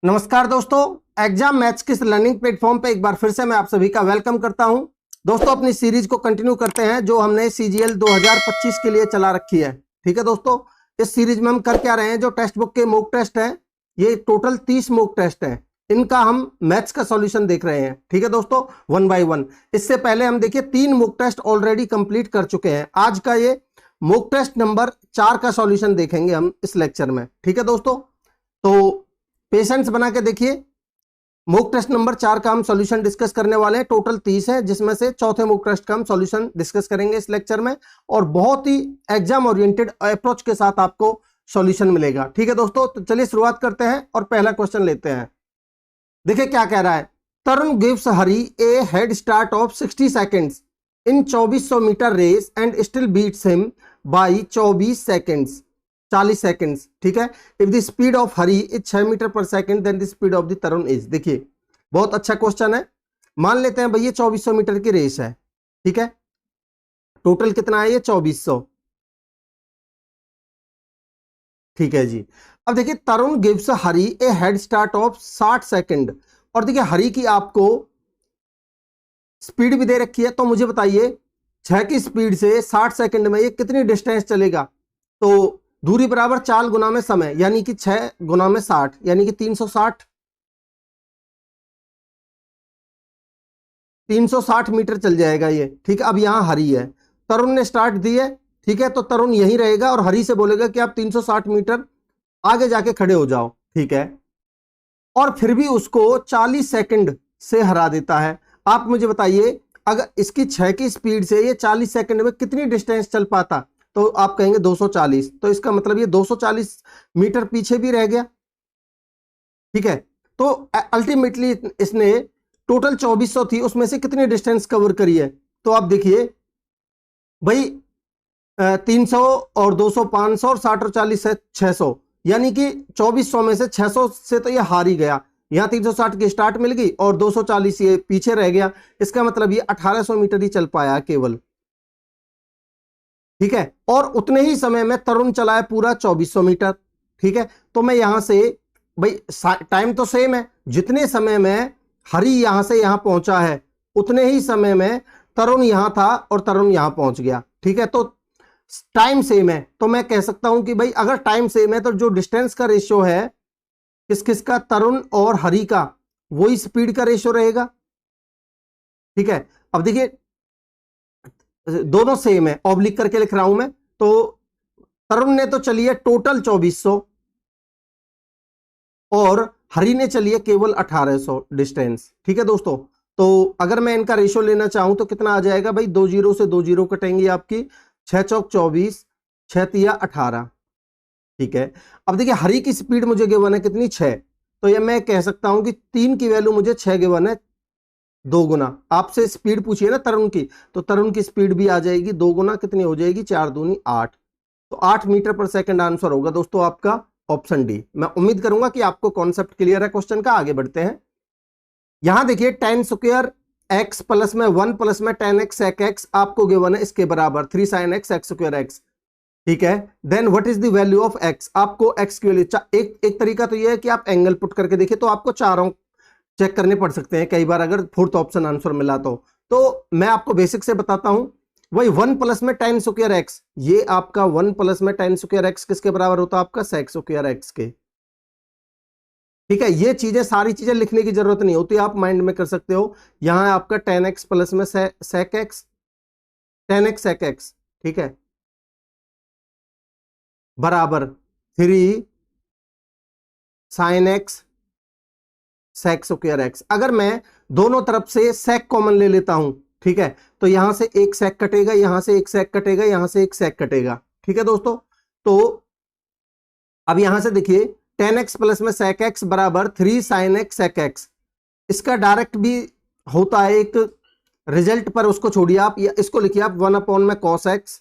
नमस्कार दोस्तों, exam maths किस लर्निंग प्लेटफॉर्म पे एक बार फिर से मैं आप सभी का वेलकम करता हूं। दोस्तों, अपनी सीरीज को कंटिन्यू करते हैं जो हमने सीजीएल 2025 के लिए चला रखी है। ठीक है दोस्तों, इस सीरीज में हम कर क्या रहे हैं, जो टेक्स्ट बुक के मॉक टेस्ट हैं, ये टोटल 30 मॉक टेस्ट हैं, इनका हम मैथ्स का सॉल्यूशन देख रहे हैं। ठीक है दोस्तों, वन बाय वन। इससे पहले हम देखिए 3 मॉक टेस्ट ऑलरेडी कंप्लीट कर चुके हैं। आज का ये मॉक टेस्ट नंबर 4 का सॉल्यूशन देखेंगे हम इस लेक्चर में। ठीक है दोस्तों, तो पेशेंस बना के देखिए। मॉक टेस्ट नंबर 4 का हम सॉल्यूशन डिस्कस करने वाले हैं। टोटल 30 है, जिसमें से चौथे मॉक टेस्ट का हम सॉल्यूशन डिस्कस करेंगे इस लेक्चर में, और बहुत ही एग्जाम ओरिएंटेड अप्रोच के साथ आपको सॉल्यूशन मिलेगा। ठीक है दोस्तों, तो चलिए शुरुआत करते हैं और पहला क्वेश्चन लेते हैं। देखिए क्या कह रहा है। Tarun gives Hari a head start of 60 seconds in 2400 metre race and still beats him by 24 seconds, 40 seconds. ठीक है, if the speed of Hari is 6 metre per second then the speed of the Tarun is. देखिए बहुत अच्छा क्वेश्चन है। मान लेते हैं भैया 2400 मीटर की रेस है। ठीक है, टोटल कितना है ये 2400। ठीक है जी। अब देखिए Tarun gives Hari a head start of 60 second, और देखिए हरी की आपको स्पीड भी दे रखी है। तो मुझे बताइए 6 की स्पीड से 60 सेकंड में ये कितनी डिस्टेंस चलेगा। तो दूरी बराबर 4 गुना में समय, यानी कि 6 गुना में 60, यानी कि 360 मीटर चल जाएगा ये। ठीक है, अब यहां हरी है, तरुण ने स्टार्ट दी है। ठीक है, तो तरुण यहीं रहेगा और हरी से बोलेगा कि आप 360 मीटर आगे जाके खड़े हो जाओ। ठीक है, और फिर भी उसको 40 सेकंड से हरा देता है। आप मुझे बताइए अगर इसकी 6 की स्पीड से ये 40 सेकंड में कितनी डिस्टेंस चल पाता, तो आप कहेंगे 240। तो इसका मतलब ये 240 मीटर पीछे भी रह गया। ठीक है, तो अल्टीमेटली इसने टोटल 2400 थी, उसमें से कितनी डिस्टेंस कवर करी है। तो आप देखिए भाई 300 और 200 500 और 60 और 40 है 600, यानी कि 2400 में से 600 से तो ये हार ही गया। यहां 360 की स्टार्ट मिल गई और 240 ये पीछे रह गया। इसका मतलब ये 1800 मीटर ही चल पाया केवल। ठीक है, और उतने ही समय में तरुण चलाए पूरा 2400 मीटर। ठीक है, तो मैं यहां से भाई टाइम तो सेम है, जितने समय में हरी यहां से यहां पहुंचा है उतने ही समय में तरुण यहां था और तरुण यहां पहुंच गया। ठीक है, तो टाइम सेम है, तो मैं कह सकता हूं कि भाई अगर टाइम सेम है तो जो डिस्टेंस का रेशियो है किस किस का, तरुण और हरी का, वही स्पीड का रेशियो रहेगा। ठीक है, अब देखिए दोनों सेम है, ऑब्लिक करके लिख रहा हूं मैं। तो तरुण ने तो चली है टोटल 2400 और हरी ने चली है केवल 1800 डिस्टेंस। ठीक है दोस्तों, तो अगर मैं इनका रेशियो लेना चाहूं तो कितना आ जाएगा भाई, 2 जीरो से 2 जीरो कटेंगे आपकी, 6 चौक 24, 6 तिया 18। ठीक है, अब देखिए हरी की स्पीड मुझे गिवन है कितनी, 6। तो ये मैं कह सकता हूं कि 3 की वैल्यू मुझे 6 गिवन है, 2 गुना। आपसे स्पीड पूछिए ना तरुण की, तो तरुण की स्पीड भी आ जाएगी 2 गुना, कितनी हो जाएगी, 4 दूनी 8। तो 8 मीटर पर सेकंड आंसर होगा दोस्तों आपका ऑप्शन डी। मैं उम्मीद करूंगा कि आपको कॉन्सेप्ट क्लियर है क्वेश्चन का। आगे बढ़ते हैं। यहां देखिए tan स्क्वायर x प्लस में 1 प्लस में tan x sec x आपको गिवन है इसके बराबर 3 sin x x square x। ठीक है, then what is the value of x, आपको x की वैल्यू एक तरीका तो यह है कि आप एंगल पुट करके देखिए, तो आपको चारों चेक करने पड़ सकते हैं कई बार अगर फोर्थ ऑप्शन आंसर मिला तो मैं आपको बेसिक से बताता हूं। वही 1 प्लस में tan स्क्वायर x, ये आपका 1 प्लस में tan स्क्वायर x किसके बराबर होता है, आपका sec स्क्वायर x के। ठीक है, ये चीजें सारी चीजें लिखने की जरूरत नहीं होती, आप माइंड में कर सकते हो। यहां आपका tan x प्लस में sec x, tan x sec x, ठीक है, बराबर 3 sin x sec square x। अगर मैं दोनों तरफ से sec कॉमन ले लेता हूं, ठीक है, तो यहां से एक sec कटेगा, यहां से एक sec कटेगा, यहां से एक sec कटेगा। ठीक है दोस्तों, तो अब यहां से देखिए tan x प्लस में sec x बराबर 3 sin x sec x। इसका डायरेक्ट भी होता है एक रिजल्ट, पर उसको छोड़िए आप, या इसको लिखिए आप 1 अपॉन में cos x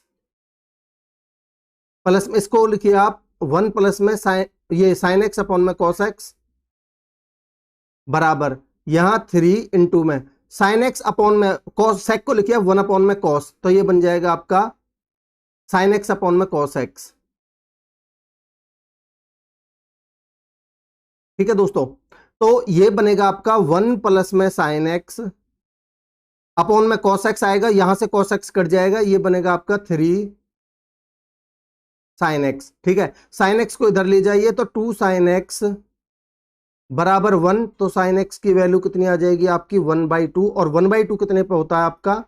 प्लस में इसको लिखिए आप 1 प्लस में sin x अपॉन में cos x बराबर यहां 3 इंटू में sin x अपॉन में cos sec को लिखिए 1 अपॉन में cos, तो ये बन जाएगा आपका sin x अपॉन में cos x। ठीक है दोस्तों, तो ये बनेगा आपका 1 प्लस में साइन एक्स अपॉन में कॉस एक्स आएगा, यहां से कॉस एक्स कट जाएगा, ये बनेगा आपका 3 साइन एक्स। ठीक है, साइन एक्स को इधर ले जाइए तो 2 साइन एक्स बराबर 1, तो साइन एक्स की वैल्यू कितनी आ जाएगी आपकी 1/2, और 1/2 कितने पे होता है आपका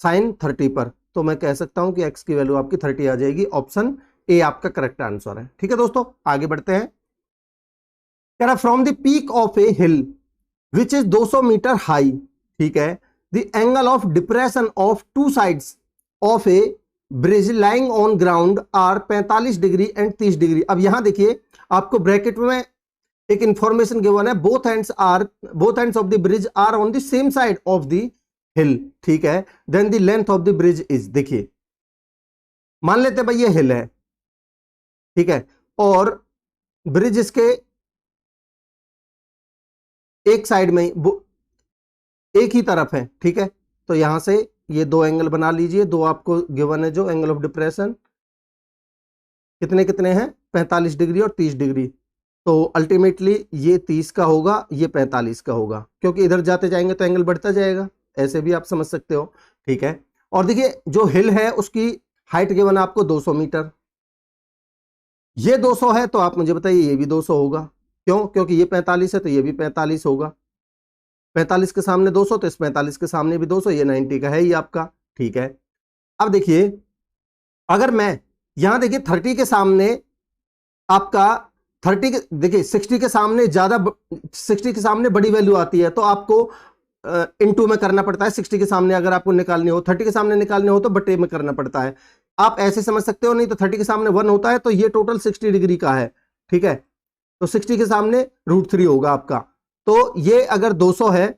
साइन 30 पर, तो मैं कह सकता हूं कि एक्स की वैल्यू आपकी 30 आ जाएगी। ऑप्शन ए आपका करेक्ट आंसर है। ठीक है दोस्तों, आगे बढ़ते हैं। कह रहा from the peak of a hill which is 200 metre high, ठीक है, the angle of depression of two sides of a bridge lying on ground are 45 degree and 30 degree. अब यहां देखिए आपको ब्रैकेट में एक इंफॉर्मेशन गिवन है, both ends of the bridge are on the same side of the hill, ठीक है, then the length of the bridge is. देखिए मान लेते भाई ये हिल है, ठीक है, और ब्रिज इसके एक साइड में एक ही तरफ है, ठीक है, तो यहां से ये दो एंगल बना लीजिए, दो आपको गिवन है जो एंगल ऑफ डिप्रेशन कितने कितने हैं 45 डिग्री और 30 डिग्री, तो अल्टीमेटली ये 30 का होगा, ये 45 का होगा, क्योंकि इधर जाते जाएंगे तो एंगल बढ़ता जाएगा, ऐसे भी आप समझ सकते हो। ठीक है, और देखिए जो हिल है उसकी हाइट गिवन है आपको 200 मीटर, ये 200 है तो आप मुझे बताइए ये भी 200 होगा, क्यों, क्योंकि ये 45 है तो ये भी 45 होगा, 45 के सामने 200 तो इस 45 के सामने भी 200, ये 90 का है ही आपका। ठीक है, अब देखिए अगर मैं यहां देखिए 30 के सामने आपका 30 के देखिए 60 के सामने ज्यादा 60 के सामने बड़ी वैल्यू आती है तो आपको इनटू में करना पड़ता है, 60 के सामने अगर आपको निकालनी हो, 30 के सामने निकालने हो तो बटे में करना पड़ता है। आप ऐसे समझ सकते हो, नहीं तो 30 के सामने 1 होता है तो ये टोटल 60 डिग्री का है। ठीक है, तो 60 के सामने √3 होगा आपका, तो ये अगर 200 है,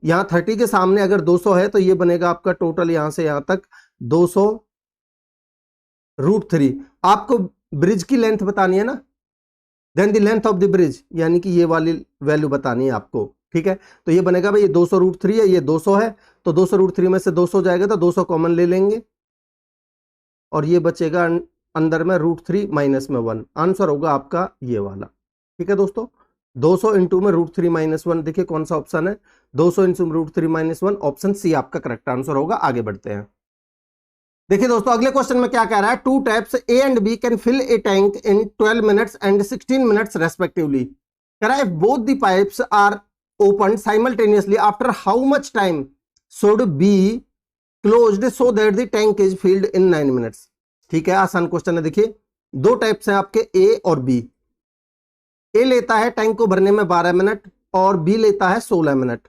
यहां 30 के सामने अगर 200 है तो ये बनेगा आपका टोटल यहां से यहां तक 200 √3। आपको ब्रिज की लेंथ बतानी है ना, then the length of the bridge, यानी कि ये वाली वैल्यू बतानी है आपको। ठीक है, तो ये बनेगा भाई ये 200 √3 है, ये 200 है, तो 200 √3 में से 200 जाएगा तो 200 कॉमन ले लेंगे और ये बचेगा अंदर में √3 माइनस में 1, आंसर होगा आपका ये वाला। ठीक है दोस्तों, 200 इंटू में √3 माइनस 1, देखिए कौन सा ऑप्शन है, 200 इंटू √3 माइनस 1, ऑप्शन सी आपका करेक्ट आंसर होगा। आगे बढ़ते हैं। देखिए दोस्तों अगले क्वेश्चन में क्या कह रहा है, 2 taps A and B can fill a tank in 12 minutes and 16 minutes respectively. कह रहा है both the pipes are open simultaneously after how much time should be closed so that the tank is filled in 9 minutes. ठीक है, आसान question है। देखिए दो types हैं आपके, ए और बी। ए लेता है टैंक को भरने में 12 मिनट और बी लेता है 16 मिनट।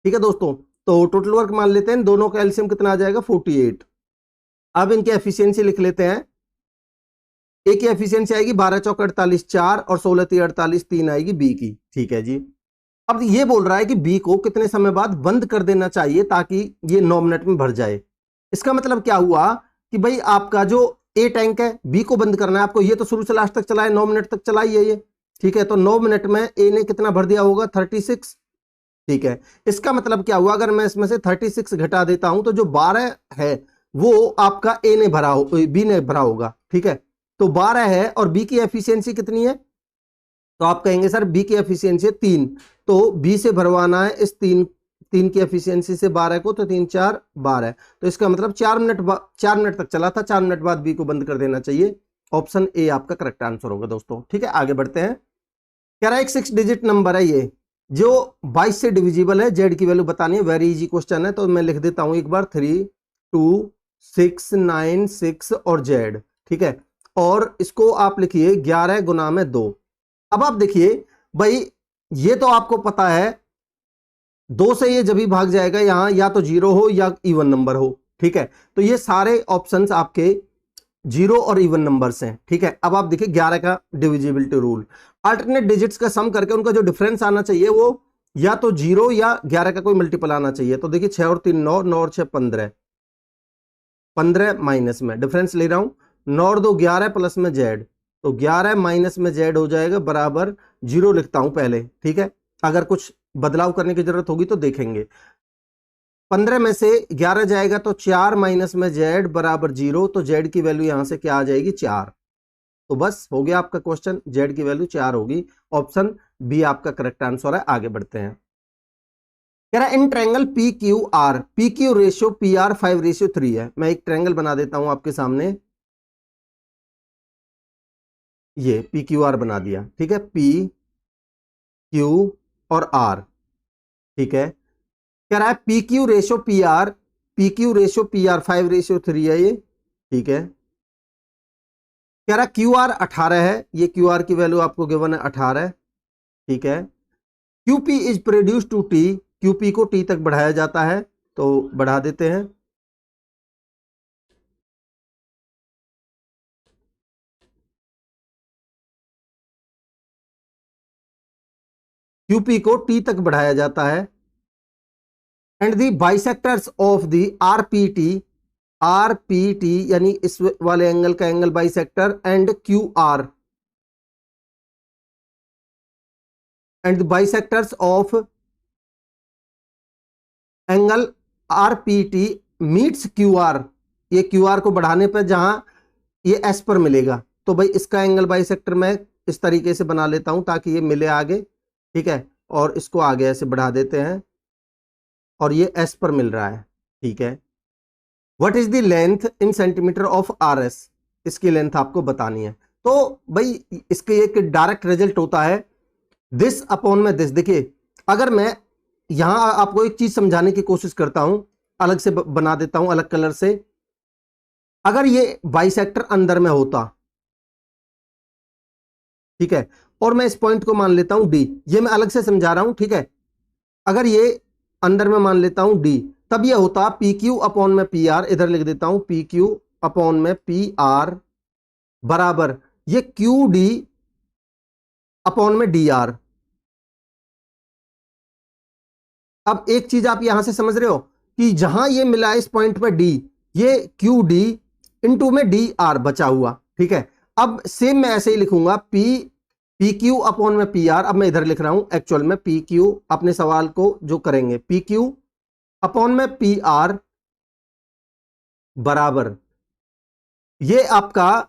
ठीक है दोस्तों, तो टोटल वर्क मान लेते हैं, दोनों का एलसीएम कितना आ जाएगा 48। अब इनकी एफिशिएंसी लिख लेते हैं, ए की एफिशिएंसी आएगी 12 चौक 48 4 और 16 3 48 3 आएगी बी की। ठीक है जी, अब ये बोल रहा है कि बी को कितने समय बाद बंद कर देना चाहिए ताकि ये 9 मिनट में भर जाए। इसका मतलब क्या हुआ कि भाई आपका जो ए टैंक है बी को बंद करना है आपको, ये तो शुरू से लास्ट तक चलाए 9 मिनट तक चलाई है ये। ठीक है, तो 9 मिनट में ए ने कितना भर दिया होगा 36। ठीक है, इसका मतलब क्या हुआ, अगर मैं इसमें से 36 घटा देता हूं तो जो 12 है वो आपका ए ने भरा हो, बी ने भरा होगा। ठीक है, तो 12 है और बी की एफिशिएंसी कितनी है, तो आप कहेंगे सर बी की एफिशिएंसी है 3, तो बी से भरवाना है इस 3 की एफिशिएंसी से 12 को, तो 3 4 12, तो इसका मतलब 4 मिनट तक चला था, 4 मिनट बाद बी को बंद कर देना चाहिए। ऑप्शन ए आपका करेक्ट आंसर होगा दोस्तों। ठीक है, आगे बढ़ते हैं। कह रहा है एक 6 डिजिट नंबर है ये जो 22 से डिविजिबल है, जेड की वैल्यू बतानी है, वेरी इजी क्वेश्चन है, तो मैं लिख देता हूं एक बार 3 2 6 9 6 और जेड। ठीक है, और इसको आप लिखिए 11 गुना में 2। अब आप देखिए भाई ये तो आपको पता है 2 से ये जब भी भाग जाएगा यहां या तो 0 हो या इवन नंबर हो। ठीक है, तो ये सारे ऑप्शंस आपके 0 और इवन नंबर्स हैं। ठीक है, अब आप देखिए 11 का डिविजिबिलिटी रूल, अल्टरनेट डिजिट्स का सम करके उनका जो डिफरेंस आना चाहिए वो या तो 0 या 11 का कोई मल्टीपल आना चाहिए। तो देखिए 6 और 3 9, 9 और 6 15, 15 माइनस में डिफरेंस ले रहा हूं, 9 और 2 11 प्लस में जेड, तो 11 माइनस में जेड हो जाएगा बराबर 0 लिखता हूं पहले। ठीक है, अगर कुछ बदलाव करने की जरूरत होगी तो देखेंगे। 15 में से 11 जाएगा तो 4 माइनस में जेड बराबर 0, तो जेड की वैल्यू यहां से क्या आ जाएगी 4, तो बस हो गया आपका क्वेश्चन, जेड की वैल्यू 4 होगी। ऑप्शन बी आपका करेक्ट आंसर है। आगे बढ़ते हैं। कह रहा है in triangle P Q R, P Q ratio P R 5:3 है। मैं एक ट्रायंगल बना देता हूं आपके सामने, ये पी क्यू आर बना दिया, ठीक है, पी क्यू और आर, ठीक है। कह रहा है P Q ratio P R, P Q ratio P R 5:3 है ये, ठीक है। कह रहा क्यू आर 18 है, ये क्यू आर की वैल्यू आपको गिवन है 18, ठीक है। Q P is produce to T, Q P को टी तक बढ़ाया जाता है, तो बढ़ा देते हैं। क्यूपी को टी तक बढ़ाया जाता है। And the bisectors of the RPT, RPT यानी इस वाले एंगल का angle bisector, and Q R, and the bisectors of angle RPT meets Q R, ये क्यू आर को बढ़ाने पर जहां ये एस पर मिलेगा, तो भाई इसका एंगल बाइसेक्टर मैं इस तरीके से बना लेता हूं ताकि ये मिले आगे, ठीक है। और इसको आगे ऐसे बढ़ा देते हैं और ये एस पर मिल रहा है, ठीक है। What is the length in centimetre of R S, इसकी लेंथ आपको बतानी है। तो भाई इसके एक डायरेक्ट रिजल्ट होता है दिस अपॉन में दिस। देखिए अगर मैं यहां आपको एक चीज समझाने की कोशिश करता हूं, अलग से बना देता हूं अलग कलर से। अगर ये बाइसेक्टर अंदर में होता, ठीक है, और मैं इस पॉइंट को मान लेता हूं डी, ये मैं अलग से समझा रहा हूं, ठीक है। अगर ये अंदर में मान लेता हूं डी, तब ये होता पी क्यू अपॉन में पी आर, इधर लिख देता हूं पी क्यू अपॉन में पी आर बराबर ये क्यू डी अपॉन में डी आर। अब एक चीज आप यहां से समझ रहे हो कि जहां ये मिला इस पॉइंट पर डी, ये क्यू डी इंटू में डी आर बचा हुआ, ठीक है। अब सेम मैं ऐसे ही लिखूंगा पी क्यू अपॉन में पी आर। अब मैं इधर लिख रहा हूं एक्चुअल में पी क्यू, अपने सवाल को जो करेंगे पी क्यू अपॉन में पी आर बराबर ये आपका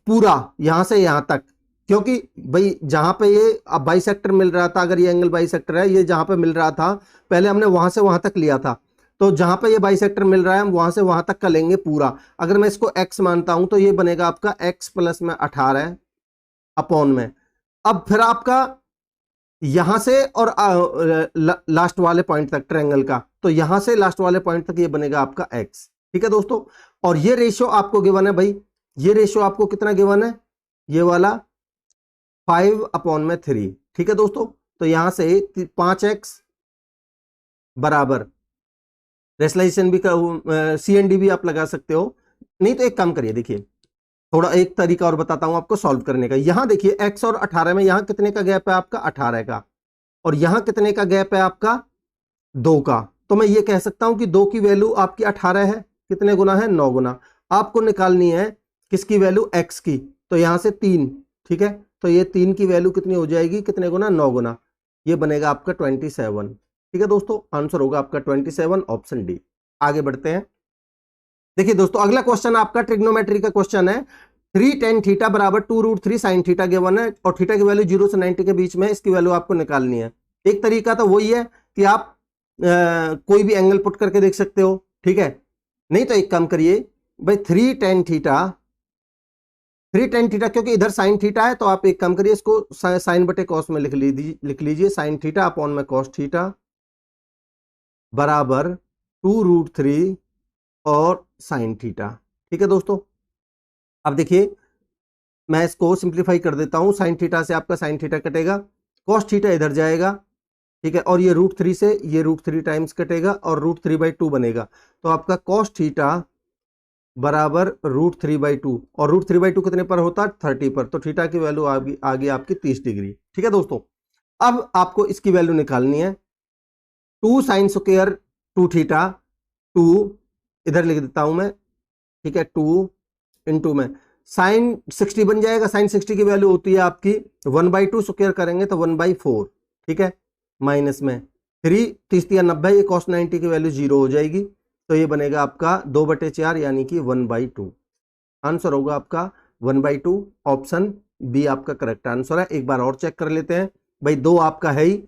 पूरा यहां से यहां तक, क्योंकि भाई जहां पे ये अब बाइसेक्टर मिल रहा था, अगर ये एंगल बाइसेक्टर है, ये जहां पे मिल रहा था पहले हमने वहां से वहां तक लिया था, तो जहां पे ये बाइसेक्टर मिल रहा है हम वहां से वहां तक का लेंगे पूरा। अगर मैं इसको x मानता हूं तो ये बनेगा आपका x प्लस में 18 अपॉन में। अब फिर आपका यहां से और लास्ट वाले पॉइंट तक ट्रायंगल का, तो यहां से लास्ट वाले पॉइंट तक ये बनेगा आपका x, ठीक है दोस्तों। और ये रेशियो आपको गिवन है भाई, ये रेशियो आपको कितना गिवन है, ये वाला 5/3, ठीक है दोस्तों। तो यहां से 5x बराबर रेशनलाइजेशन भी CND भी आप लगा सकते हो, नहीं तो एक काम करिए, देखिए थोड़ा एक तरीका और बताता हूं आपको सॉल्व करने का। यहां देखिए x और 18 में यहां कितने का गैप है आपका 18 का, और यहां कितने का गैप है आपका 2 का। तो मैं ये कह सकता हूं कि 2 की वैल्यू आपकी 18 है, कितने गुना है 9 गुना। आपको निकालनी है किसकी वैल्यू x की, तो यहां से 3, ठीक है। तो ये 3 की वैल्यू कितनी हो जाएगी, कितने गुना 9 गुना, ये बनेगा आपका 27, ठीक है दोस्तों। आंसर होगा आपका 27, ऑप्शन डी। आगे बढ़ते हैं। देखिए दोस्तों अगला क्वेश्चन आपका ट्रिग्नोमेट्री का क्वेश्चन है। 3 tan थीटा बराबर 2√3 sin थीटा गिवन है और थीटा की वैल्यू 0 से 90 के बीच में, इसकी वैल्यू आपको निकालनी है। एक तरीका तो वही है कि आप कोई भी एंगल पुट करके देख सकते हो, ठीक है। नहीं तो एक काम करिए भाई 3 tan थीटा, क्योंकि इधर साइन थीटा है, तो आप एक काम करिए इसको साइन बटे कॉस में लिख लीजिए साइन थीटा अपॉन में कॉस थीटा बराबर 2√3 और साइन थीटा, ठीक है दोस्तों। अब देखिए मैं इसको सिंप्लीफाई कर देता हूं, साइन थीटा से आपका साइन थीटा कटेगा, कॉस थीटा इधर जाएगा, ठीक है, और ये √3 से ये √3 टाइम्स कटेगा और √3/2 बनेगा। तो आपका कॉस थीटा बराबर √3/2, और √3/2 कितने पर होता है 30 पर, तो थीटा की वैल्यू आ गई आपकी 30 डिग्री, ठीक है दोस्तों। अब आपको इसकी वैल्यू निकालनी है 2 sin स्क्वायर 2 थीटा, 2 इधर लिख देता हूं मैं, ठीक है, 2 इंटू में साइन 60 बन जाएगा। साइन 60 की वैल्यू होती है आपकी 1/2, स्क्वायर करेंगे तो 1/4, ठीक है, माइनस में 3 30 90, ये cos 90 की वैल्यू 0 हो जाएगी, तो ये बनेगा आपका 2/4 यानी कि 1/2। आंसर होगा आपका 1/2, ऑप्शन बी आपका करेक्ट आंसर है। एक बार और चेक कर लेते हैं भाई, 2 आपका है ही,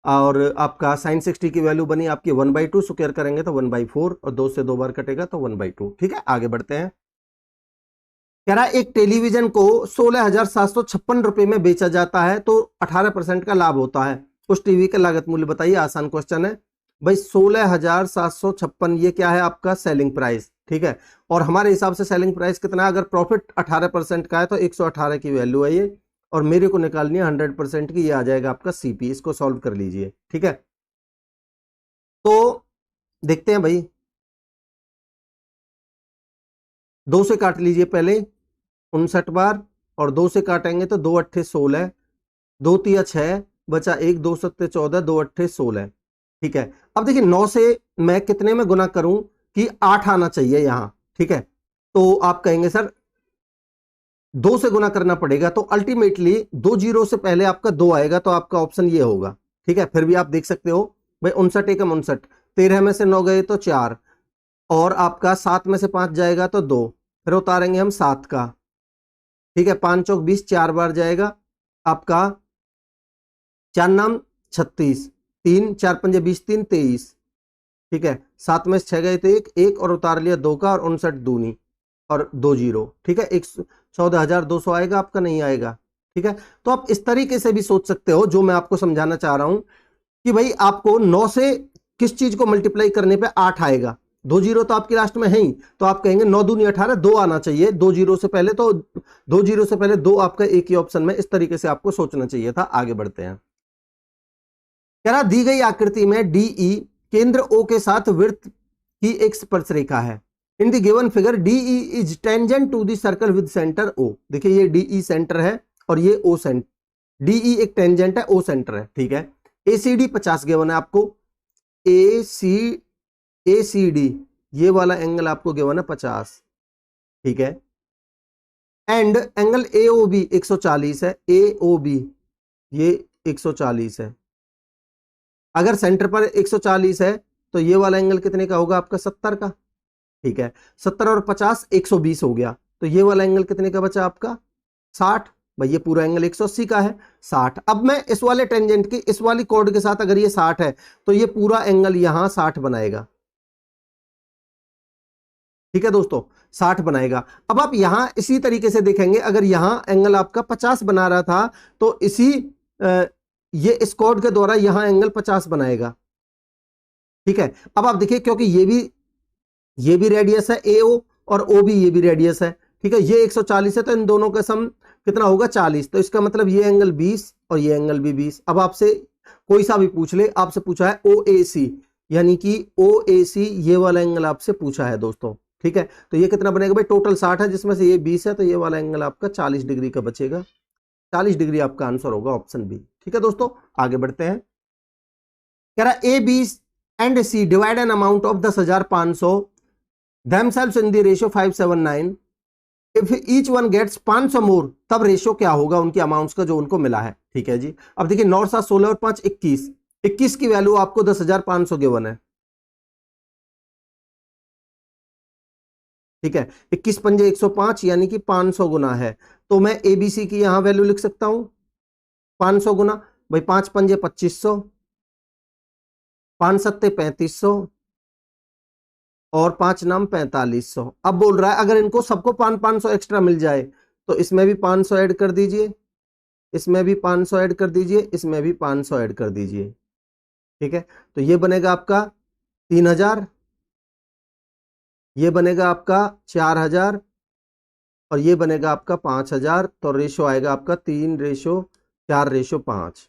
और आपका sin 60 की वैल्यू बनी आपकी 1/2, स्क्वायर करेंगे तो 1/4, और 2 से 2 बार कटेगा तो 1/2। ठीक है, आगे बढ़ते हैं। कह रहा है एक टेलीविजन को 16,756 रुपए में बेचा जाता है तो 18% का लाभ होता है, उस टीवी का लागत मूल्य बताइए। आसान क्वेश्चन है भाई, 16,756 ये क्या है आपका सेलिंग प्राइस, ठीक है, और हमारे हिसाब से सेलिंग प्राइस कितना है, अगर प्रॉफिट 18% का है तो 118 की वैल्यू है ये, और मेरे को निकालनी है 100% की, ये आ जाएगा आपका सीपी। इसको सॉल्व कर लीजिए। ठीक है, तो देखते हैं भाई, 2 से काट लीजिए पहले 59 बार, और 2 से काटेंगे तो 2 अट्ठे 16, 2 तिया 6, बचा 1, 2 सत्ते 14, 2 अट्ठे 16। ठीक है, अब देखिए 9 से मैं कितने में गुना करूं कि 8 आना चाहिए यहां। ठीक है, तो आप कहेंगे सर 2 से गुना करना पड़ेगा, तो अल्टीमेटली 2 जीरो से पहले आपका 2 आएगा, तो आपका ऑप्शन ये होगा। ठीक है, फिर भी आप देख सकते हो भाई, 59 एकम 59, 13 में से 9 गए तो 4, और आपका 7 में से 5 जाएगा तो 2, फिर उतारेंगे हम 7 का। ठीक है, 5 चौक 20, 4 बार जाएगा आपका, 4 नाम 36, 3 4 पंजे 20, 3 23। ठीक है, 7 में से 6 गए तो 1 और उतार लिया 2 का, और 59 दूनी और 2 जीरो। ठीक है, 14,200 आएगा आपका, नहीं आएगा। ठीक है, तो आप इस तरीके से भी सोच सकते हो, जो मैं आपको समझाना चाह रहा हूं कि भाई आपको 9 से किस चीज को मल्टीप्लाई करने पे 8 आएगा, 2 जीरो तो आपकी लास्ट में है ही, तो आप कहेंगे 9 दूनी 18, 2 आना चाहिए 2 जीरो से पहले, तो 2 जीरो से पहले 2 आपका एक ही ऑप्शन में। इस तरीके से आपको सोचना चाहिए था। आगे बढ़ते हैं। कह रहा दी गई आकृति में डीई केंद्र ओ के साथ वृत्त की एक स्पर्श रेखा है। In the given figure DE is tangent to the circle with centre O. देखिए ये डीई सेंटर है और ये ओ सेंटर, डीई एक टेंजेंट है, ओ सेंटर है। ठीक है, एसीडी 50 गिवन है आपको, एसीडी ये वाला एंगल आपको गिवन है 50। ठीक है, एंड एंगल एओबी 140 है, एओबी ये 140 है। अगर सेंटर पर 140 है तो ये वाला एंगल कितने का होगा आपका, 70 का। ठीक है, 70 और 50 120 हो गया, तो ये वाला एंगल कितने का बचा आपका, 60। भाई ये पूरा एंगल 180 का है, 60। अब मैं इस वाले टेंजेंट की इस वाली कॉर्ड के साथ अगर ये 60 है तो ये पूरा एंगल यहां 60 बनाएगा। ठीक है दोस्तों, 60 बनाएगा। अब आप यहां इसी तरीके से देखेंगे, अगर यहां एंगल आपका 50 बना रहा था तो ये इस कॉर्ड के द्वारा यहां एंगल 50 बनाएगा। ठीक है, अब आप देखिए क्योंकि ये भी रेडियस है एओ, और ओ भी ये भी रेडियस है। ठीक है, ये 140 है तो इन दोनों का सम कितना होगा, 40। तो इसका मतलब ये एंगल 20 और ये एंगल भी 20। अब आपसे कोई सा भी पूछ ले, आपसे पूछा है ओ ए सी, यानी कि ओ ए सी ये वाला एंगल आपसे पूछा है दोस्तों। ठीक है, तो ये कितना बनेगा भाई, टोटल 60 है जिसमें से ये 20 है, तो ये वाला एंगल आपका 40 डिग्री का बचेगा। 40 डिग्री आपका आंसर होगा, ऑप्शन बी। ठीक है दोस्तों, आगे बढ़ते हैं। कह रहा A B and C divide an amount of 10,500 themselves in the ratio 579, if each one gets 500 more, तब रेशियो क्या होगा उनकी अमाउंट्स का जो उनको मिला है। ठीक है जी, अब देखिए 9 7 16 और 5 21, 21 की वैल्यू आपको 10,500 गिवन है। ठीक है, 21 पंजे 105 यानी कि 500 गुना है, तो मैं एबीसी की यहां वैल्यू लिख सकता हूं 500 गुना। भाई 5 पंजे 2500, 5 सत्ते 3500, और 5 नाम 4500। अब बोल रहा है अगर इनको सबको 500 एक्स्ट्रा मिल जाए तो इसमें भी 500 ऐड कर दीजिए, इसमें भी 500 ऐड कर दीजिए, इसमें भी 500 ऐड कर दीजिए। ठीक है, तो ये बनेगा आपका 3000, ये बनेगा आपका 4000, और ये बनेगा आपका 5000। तो रेशो आएगा आपका 3:4:5।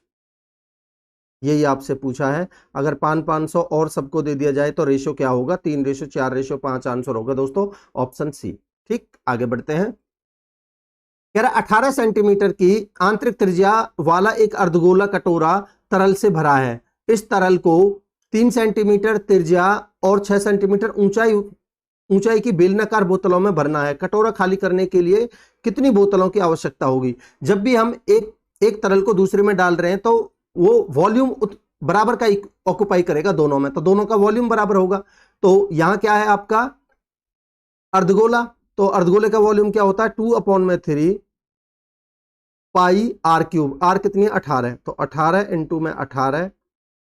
यही आपसे पूछा है। अगर 500 और सबको दे दिया जाए तो रेशो क्या होगा, 3:4:5 आंसर होगा दोस्तों, ऑप्शन सी। ठीक, आगे बढ़ते हैं। कह रहा 18 सेंटीमीटर की आंतरिक त्रिज्या वाला एक अर्धगोला कटोरा तरल से भरा है। इस तरल को 3 सेंटीमीटर त्रिज्या और 6 सेंटीमीटर ऊंचाई की बेलनाकार बोतलों में भरना है। कटोरा खाली करने के लिए कितनी बोतलों की आवश्यकता होगी। जब भी हम एक तरल को दूसरे में डाल रहे हैं तो वो वॉल्यूम बराबर का ऑक्युपाई करेगा दोनों में, तो दोनों का वॉल्यूम बराबर होगा। तो यहां क्या है आपका अर्धगोला, तो अर्धगोले का वॉल्यूम क्या होता है 2/3 पाई आर क्यूब। आर कितनी है 18, तो 18 इंटू में 18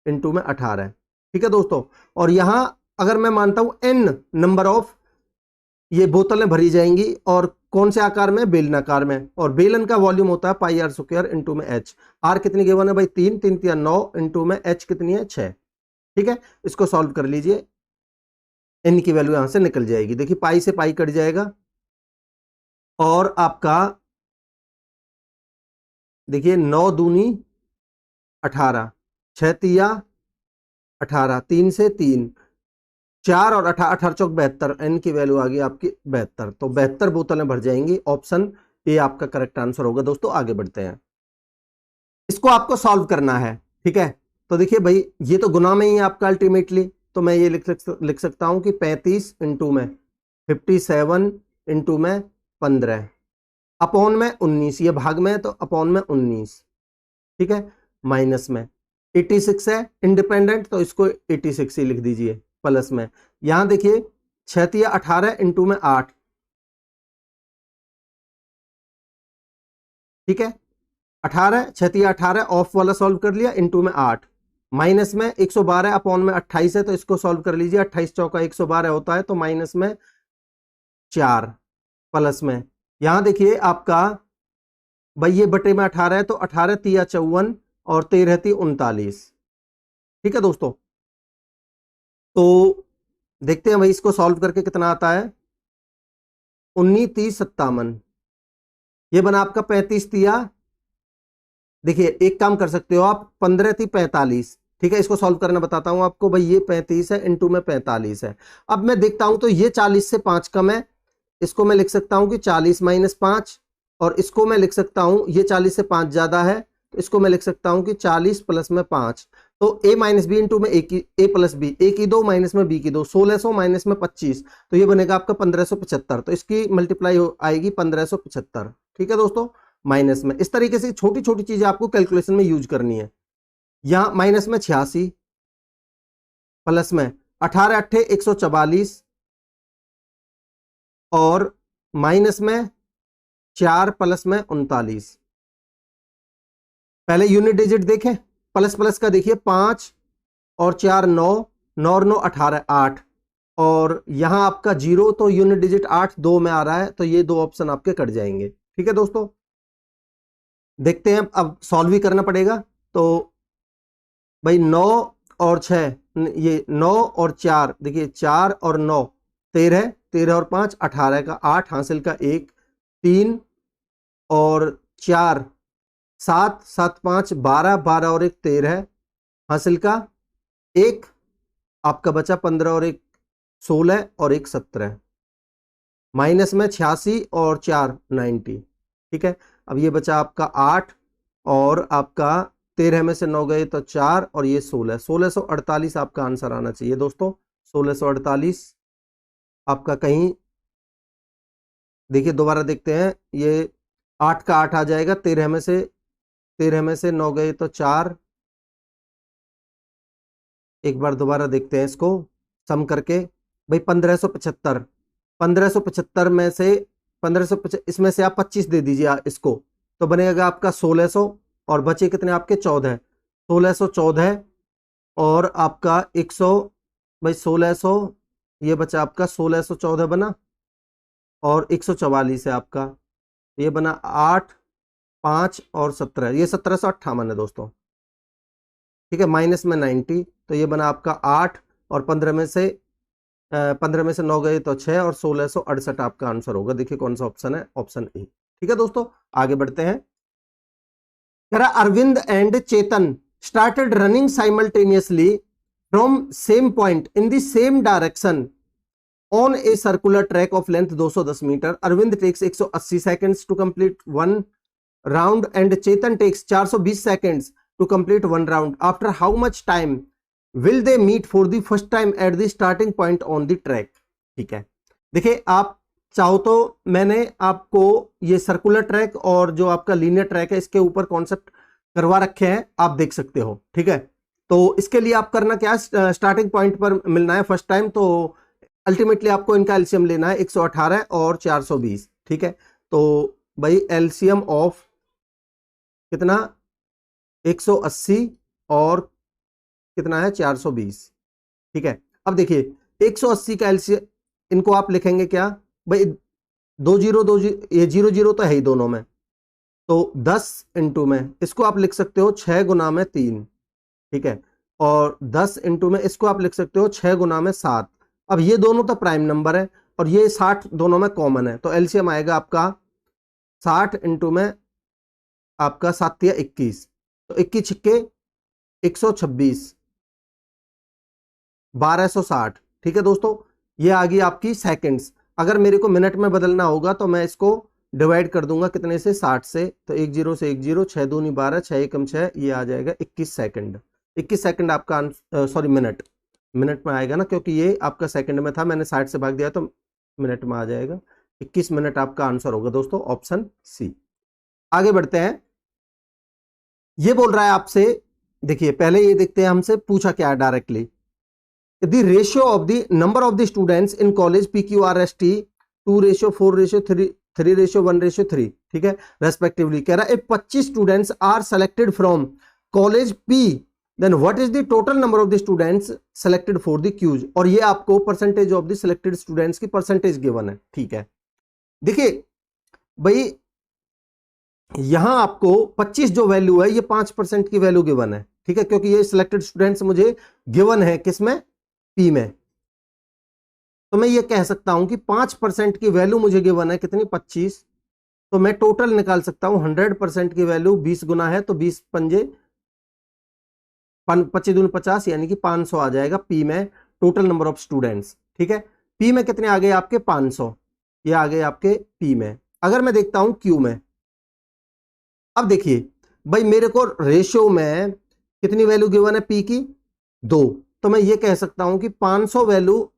इंटू में 18। ठीक है दोस्तों, और यहां अगर मैं मानता हूं n नंबर ऑफ ये बोतलें भरी जाएंगी, और कौन से आकार में, बेलनाकार में, और बेलन का वॉल्यूम होता है पाई आर स्क्वायर इंटू में h। आर कितनी गिवन है भाई 3, 3 3 9 इंटू में h कितनी है 6। ठीक है, इसको सॉल्व कर लीजिए, n की वैल्यू यहां से निकल जाएगी। देखिए पाई से पाई कट जाएगा, और आपका देखिए 9 दूनी 18, 6 तिया 18, 3 से 3 4 और 18 चौक 72, n की वैल्यू आ गई आपकी 72। तो 72 बोतलें भर जाएंगी। ऑप्शन ए आपका करेक्ट आंसर होगा। दोस्तों आगे बढ़ते हैं, इसको आपको सॉल्व करना है। ठीक है, तो देखिए भाई ये तो गुना में ही है आपका अल्टीमेटली, तो मैं ये लिख सकता हूं कि 35 इंटू में 57 इंटू में 15 अपॉन में 19, ये भाग में है तो अपॉन में 19। ठीक है, माइनस में 86 है इंडिपेंडेंट, तो इसको 86 ही लिख दीजिए, प्लस में यहां देखिए 6 तिया 18 इंटू में 8। ठीक है, 18 6 तिया 18 ऑफ वाला सॉल्व कर लिया, इंटू में 8, माइनस में 112 अपॉन में 28 है, तो इसको सॉल्व कर लीजिए। 28 चौका 112 होता है, तो माइनस में 4, प्लस में यहां देखिए आपका भाई ये बटे में 18 है, तो 18 तिया 54 और 13 ती 39। ठीक है दोस्तों, तो देखते हैं भाई इसको सॉल्व करके कितना आता है। 19 30 57, ये बना आपका 35 तिया, देखिए एक काम कर सकते हो आप, 15 थी 45। ठीक है, इसको सॉल्व करना बताता हूं आपको। भाई ये 35 है इंटू में 45 है। अब मैं देखता हूं तो ये 40 से 5 कम है, इसको मैं लिख सकता हूं कि 40 माइनस 5, और इसको मैं लिख सकता हूं ये 40 से 5 ज्यादा है, तो इसको मैं लिख सकता हूं कि 40 प्लस में 5, तो a माइनस बी इंटू में a प्लस बी, a की 2 माइनस में b की 2, 1600 माइनस में 25, तो ये बनेगा आपका 1575। तो इसकी मल्टीप्लाई आएगी 1575। ठीक है दोस्तों, माइनस में इस तरीके से छोटी छोटी चीजें आपको कैलकुलेशन में यूज करनी है। यहां माइनस में 86, प्लस में 18 अट्ठे 144, और माइनस में 4 प्लस में 39। पहले यूनिट डिजिट देखें, प्लस प्लस का देखिए 5 और 4 9, 9 और 9 18 8, और यहां आपका 0, तो यूनिट डिजिट 8 2 में आ रहा है, तो ये दो ऑप्शन आपके कट जाएंगे। ठीक है दोस्तों, देखते हैं अब सॉल्व भी करना पड़ेगा। तो भाई 9 और 6, ये 9 और 4, देखिए 4 और 9 13, 13 और 5 18 का 8, हासिल का 1 3 और 4 7 7 5 12, 12 और 1 13, हासिल का 1 आपका बचा 15 और 1 16 और 1 17, माइनस में 86 और 4 90। ठीक है, अब ये बचा आपका 8, और आपका 13 में से 9 गए तो 4, और ये 16, 1648 आपका आंसर आना चाहिए दोस्तों। 1648 आपका कहीं, देखिए दोबारा देखते हैं, ये 8 का 8 आ जाएगा, 13 में से 9 गए तो 4। एक बार दोबारा देखते हैं इसको सम करके, भाई 1575, 1575 में से 1550, इसमें से आप 25 दे दीजिए इसको, तो बनेगा आपका 1600, और बचे कितने आपके 14, 1614, और आपका 100, भाई 1600, ये बचा आपका 1614 बना, और 144 है आपका, ये बना 8 5 और 17, ये 1758 है दोस्तों। ठीक है, माइनस में 90, तो ये बना आपका 8, और 15 में से 9 गए तो 6, और 1668 आपका आंसर होगा। देखिए कौन सा ऑप्शन है, ऑप्शन ए। ठीक है दोस्तों, आगे बढ़ते हैं। Arvind and Chetan started running simultaneously from same point in the same direction on a circular track of length 210 meter. Arvind takes 180 seconds to complete one round and Chetan takes 420 seconds to complete one round. After how much time will they meet for the first time at the starting point on the track? ठीक है, देखिए आप चाहो तो मैंने आपको ये circular track और जो आपका लीनियर ट्रैक है इसके ऊपर कॉन्सेप्ट करवा रखे हैं, आप देख सकते हो। ठीक है, तो इसके लिए आप करना क्या है, स्टार्टिंग पॉइंट पर मिलना है फर्स्ट टाइम। तो अल्टीमेटली आपको इनका एलसीएम लेना है 118 और 420, ठीक है। तो भाई एलसीएम ऑफ कितना 180 और कितना है 420, ठीक है। अब देखिए 180 का एलसीएम, इनको आप लिखेंगे क्या भाई, 2 0 ये 0 0 तो है ही दोनों में, तो 10 इंटू में इसको आप लिख सकते हो 6 गुना में 3, ठीक है। और 10 इंटू में इसको आप लिख सकते हो 6 गुना में 7। अब ये दोनों तो प्राइम नंबर है और ये 60 दोनों में कॉमन है, तो एलसीएम आएगा आपका 60 इंटू में आपका 7 या 21, तो 21 छिक्के 126, 1260, ठीक है दोस्तों। ये आ गई आपकी सेकंड्स। अगर मेरे को मिनट में बदलना होगा तो मैं इसको डिवाइड कर दूंगा कितने से, 60 से, तो 1 0 से 1 0, 6 दूनी 12, 6 एकम 6, ये आ जाएगा 21 सेकंड। 21 सेकंड आपका सॉरी मिनट में आएगा ना, क्योंकि ये आपका सेकंड में था, मैंने 60 से भाग दिया तो मिनट में आ जाएगा। 21 मिनट आपका आंसर होगा दोस्तों, ऑप्शन सी। आगे बढ़ते हैं। ये बोल रहा है आपसे, देखिए पहले ये देखते हैं हमसे पूछा क्या है directly. The ratio of the number of the students in college PQRST 2:4:3 3:1:3, ठीक है, रेस्पेक्टिवली। कह रहा है 25 students are selected from college P, then what is the total number of the students selected for the quiz. और ये आपको percentage of the selected students की percentage given है, ठीक है। देखिए भाई यहां आपको 25 जो वैल्यू है ये 5% की वैल्यू गिवन है, ठीक है, क्योंकि ये सिलेक्टेड स्टूडेंट्स मुझे गिवन है किसमें, पी में। तो मैं ये कह सकता हूं कि 5% की वैल्यू मुझे गिवन है कितनी, 25। तो मैं टोटल निकाल सकता हूं 100% की वैल्यू 20 गुना है, तो 20 पंजे 25 दूनी 50, यानी कि 500 आ जाएगा पी में टोटल नंबर ऑफ स्टूडेंट्स, ठीक है। पी में कितने आ गए आपके 500, ये आ गए आपके पी में। अगर मैं देखता हूं क्यू में, अब देखिए भाई मेरे को रेशियो में कितनी वैल्यू गिवन है पी की, 2। तो मैं ये कह सकता हूं कि 500 वैल्यू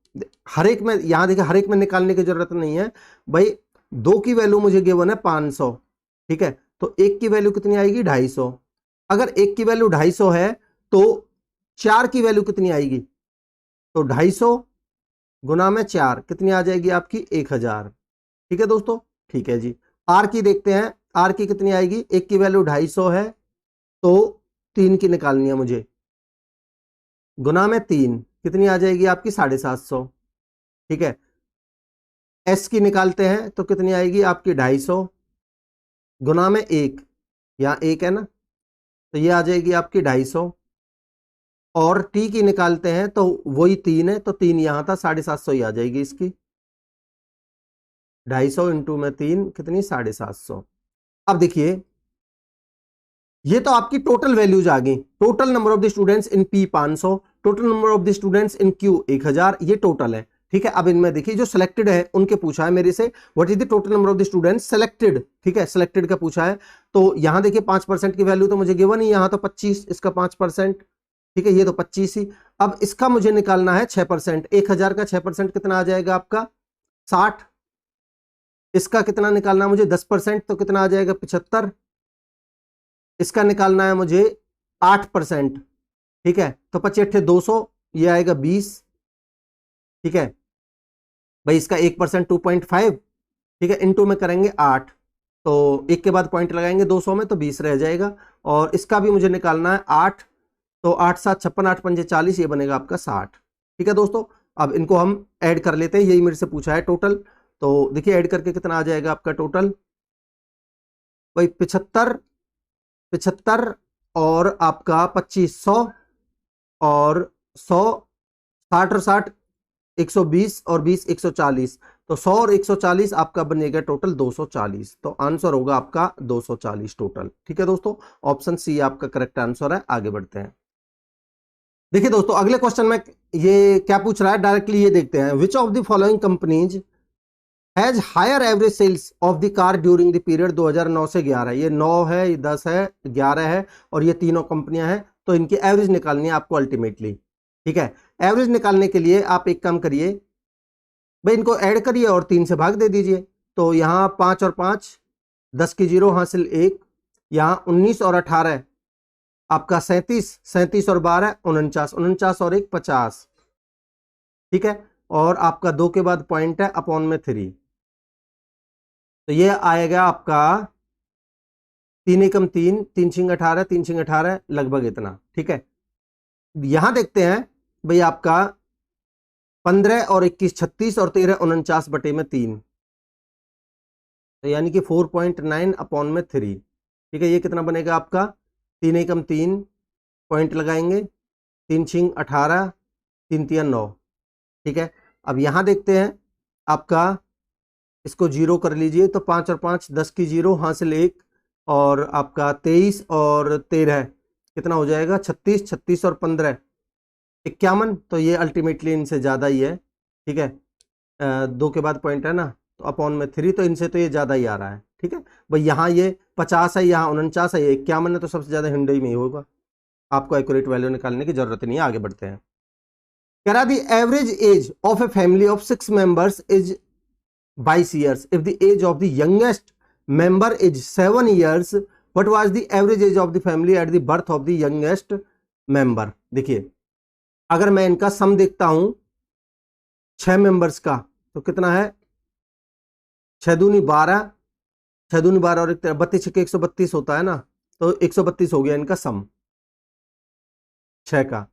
हर एक में, यहां देखिए हर एक में निकालने की जरूरत नहीं है भाई, 2 की वैल्यू मुझे गिवन है 500, ठीक है। तो 1 की वैल्यू कितनी आएगी 250। अगर 1 की वैल्यू 250 है तो 4 की वैल्यू कितनी आएगी, तो 250 गुना में 4 कितनी आ जाएगी आपकी 1000, ठीक है दोस्तों, ठीक है जी। आर की देखते हैं, आर की कितनी आएगी, 1 की वैल्यू 250 है तो 3 की निकालनी है मुझे, गुना में 3 कितनी आ जाएगी आपकी 750, ठीक है। एस की निकालते हैं तो कितनी आएगी आपकी 250 गुना में 1, यहाँ 1 है ना, तो ये आ जाएगी आपकी 250। और टी की निकालते हैं तो वही 3 है, तो 3 यहां था, 750 ही आ जाएगी इसकी, 250 इंटू में 3 कितनी 750। अब देखिए ये तो आपकी टोटल वैल्यूज आ गई, total number of the students in P 500, total number of the students in Q 1000, ये टोटल है, ठीक है। अब इनमें देखिए जो सिलेक्टेड है उनके पूछा है मेरे से what is the total number of the students selected, ठीक है, सिलेक्टेड का पूछा है। तो यहां देखिए 5% की वैल्यू तो मुझे गिवन ही, यहां तो 25, इसका 5%, ठीक है, ये तो 25 ही। अब इसका मुझे निकालना है 6%, 1000 का 6% कितना आ जाएगा आपका 60। इसका कितना निकालना है मुझे 10%, तो कितना आ जाएगा 75। इसका निकालना है मुझे 8%, ठीक है, तो 25 200, ये आएगा 20, ठीक है भाई। इसका 1% 2.5, ठीक है, इनटू में करेंगे 8, तो 1 के बाद पॉइंट लगाएंगे 200 में तो 20 रह जाएगा। और इसका भी मुझे निकालना है 8, तो 8 7 56, 8 5 40, ये बनेगा आपका 60, ठीक है दोस्तों। अब इनको हम ऐड कर लेते हैं, यही मेरे से पूछा है टोटल। तो देखिए ऐड करके कितना आ जाएगा आपका टोटल, भाई 75 और आपका 2500 और 100, 60 और 60 120 और 20 140, तो 100 और 140 आपका बनेगा टोटल 240, तो आंसर होगा आपका 240 टोटल, ठीक है दोस्तों। ऑप्शन सी आपका करेक्ट आंसर है। आगे बढ़ते हैं। देखिए दोस्तों अगले क्वेश्चन में ये क्या पूछ रहा है, डायरेक्टली ये देखते हैं। Which of the following companies has higher average sales of the car during the period 2009 से 11, ये 9 है, ये 10 है, 11 है, और ये तीनों कंपनियां हैं, तो इनकी एवरेज निकालनी है आपको अल्टीमेटली, ठीक है। एवरेज निकालने के लिए आप एक काम करिए भाई, इनको ऐड करिए और 3 से भाग दे दीजिए। तो यहाँ 5 और 5 10 की 0 हासिल 1, यहाँ 19 और 18 आपका 37, 37 और 12 49, 49 और 1 50, ठीक है। और आपका 2 के बाद पॉइंट है अपॉन में 3, तो ये आएगा आपका 3 एकम 3, 3 छिंग 18, 3 छिंग 18 लगभग इतना। ठीक है, यहां देखते हैं भाई आपका 15 और 21 36 और 13 49 बटे में 3, तो यानी कि 4.9 अपॉन में 3। ठीक है, ये कितना बनेगा आपका 3 एकम 3, पॉइंट लगाएंगे, 3 छिंग 18, 3 तिया 9। ठीक है, अब यहां देखते हैं आपका, इसको जीरो कर लीजिए, तो 5 और 5 10 की जीरो, हासिल 1, और आपका 23 और 13 कितना हो जाएगा 36, 36 और 15 51, तो ये अल्टीमेटली इनसे ज़्यादा ही है। ठीक है, 2 के बाद पॉइंट है ना, तो अपॉन में 3, तो इनसे तो ये ज़्यादा ही आ रहा है। ठीक है भाई, यहाँ ये 50 है, यहाँ 49 है, ये 51 है, तो सबसे ज़्यादा हिंडई में ही होगा। आपको एक्यूरेट वैल्यू निकालने की जरूरत नहीं है। आगे बढ़ते हैं। कह रहा the average age of a family of 6 members is 22 years. If the age of the youngest member is 7 years, what was the average age of the family at the birth of the youngest member? देखिए, अगर मैं इनका सम देखता हूं 6 members का, तो कितना है 6 दूनी 12, 6 दूनी 12 और 32 के 132 होता है ना, तो 132 हो गया इनका सम 6 का।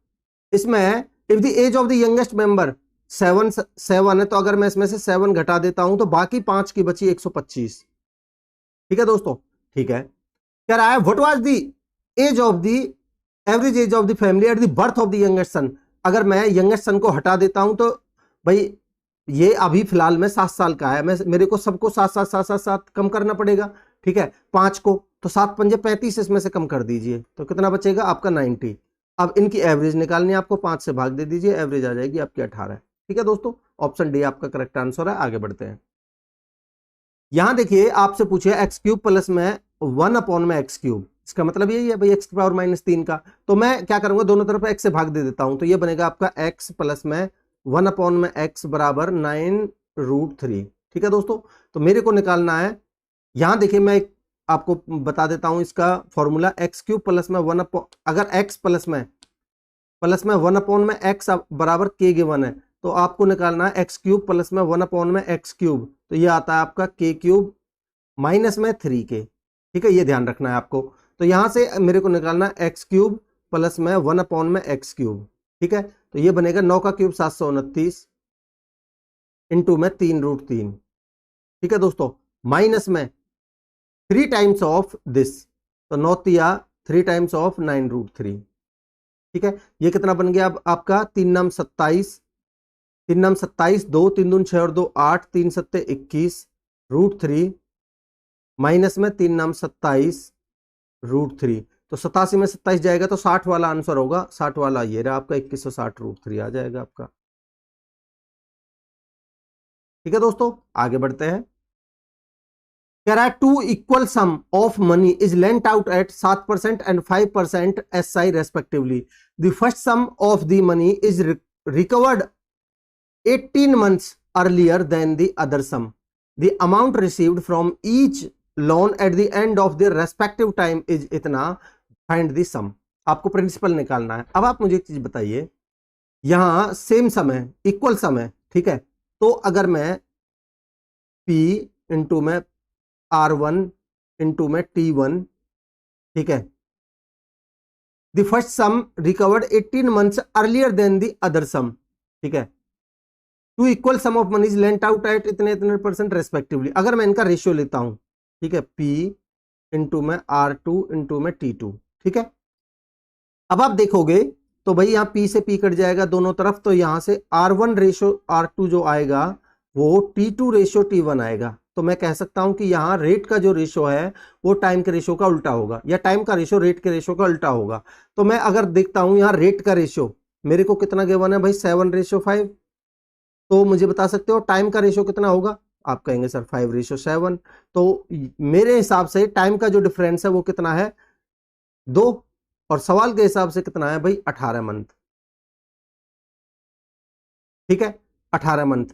इसमें if the age of the youngest member 7 है, तो अगर मैं इसमें से 7 घटा देता हूं तो बाकी 5 की बची 125। ठीक है दोस्तों, ठीक है, कह रहा है what was the age of the average age of the family at the birth of the youngest son. अगर मैं यंगेस्ट सन को हटा देता हूं तो भाई ये अभी फिलहाल में 7 साल का है, मैं मेरे को सबको 7 कम करना पड़ेगा। ठीक है, 5 को तो 7 पंजे 35, इसमें से कम कर दीजिए, तो कितना बचेगा आपका 90। अब इनकी एवरेज निकालनी है आपको, 5 से भाग दे दीजिए, एवरेज आ जाएगी आपकी 18। ठीक है दोस्तों, ऑप्शन डी आपका करेक्ट आंसर है। आगे बढ़ते हैं। यहां देखिए आपसे पूछे एक्स क्यूब प्लस में 1 अपॉन में एक्स क्यूब, इसका मतलब यही है भाई एक्स की पावर -3 का। तो मैं क्या करूंगा, दोनों तरफ एक्स से भाग दे देता हूं, तो ये बनेगा आपका एक्स प्लस में 1 अपॉन में एक्स बराबर 9√3। ठीक है दोस्तों, तो मेरे को निकालना है, यहां देखिए मैं आपको बता देता हूं इसका फॉर्मूला, एक्स क्यूब प्लस में 1 अपॉन, अगर एक्स प्लस में 1 अपॉन में एक्स बराबर के गिवन है, तो आपको निकालना है एक्स क्यूब प्लस में 1 अपॉन में एक्स क्यूब, तो ये आता है आपका के क्यूब माइनस में 3 के। ठीक है, ये ध्यान रखना है आपको। तो यहां से मेरे को निकालना है एक्स क्यूब प्लस में 1 अपॉन में एक्स क्यूब। ठीक है, तो ये बनेगा 9 का क्यूब 729 इंटू में 3√3। ठीक है दोस्तों, माइनस में 3 टाइम्स ऑफ दिस, तो 9 तिया 3 टाइम्स ऑफ 9√3। ठीक है, ये कितना बन गया अब आपका 3 नाम 27, 3 नाम 27, 2 3 दून 6 और 2 8, 3 सत्ते 21√3 माइनस में 3 नाम 27√3, तो 87 में 27 जाएगा तो 60 वाला आंसर होगा। 60 वाला ये रहा आपका 2160√3 आ जाएगा आपका। ठीक है दोस्तों, आगे बढ़ते हैं। कह रहा है 2 equal sum of money is lent out at 7% and 5% SI respectively. The first sum of the money is recovered 18 months earlier than the other sum. The amount received from each loan at the end of their respective time is इतना, find the sum। आपको principal निकालना है। अब आप मुझे एक चीज बताइए, यहां सेम सम है, इक्वल सम है। ठीक है, तो अगर मैं P इंटू में R1 इंटू में T1, ठीक है, the first sum recovered 18 months earlier than the other sum. ठीक है, 2 equal sum of money lent out at इतने इतने % रेस्पेक्टिवली। अगर मैं इनका रेशियो लेता हूं, ठीक है, P इंटू में R2 इंटू में T2। ठीक है, अब आप देखोगे तो भाई यहाँ P से P कट जाएगा दोनों तरफ, तो यहां से R1 रेशियो R2 जो आएगा वो T2 रेशियो T1 आएगा। तो मैं कह सकता हूं कि यहाँ रेट का जो रेशियो है वो टाइम के रेशियो का उल्टा होगा, या टाइम का रेशियो रेट के रेशियो का उल्टा होगा। तो मैं अगर देखता हूं यहाँ रेट का रेशियो मेरे को कितना गिवन है भाई 7:5, तो मुझे बता सकते हो टाइम का रेशियो कितना होगा, आप कहेंगे सर 5:7। तो मेरे हिसाब से टाइम का जो डिफरेंस है वो कितना है 2, और सवाल के हिसाब से कितना है भाई 18 मंथ। ठीक है, 18 मंथ,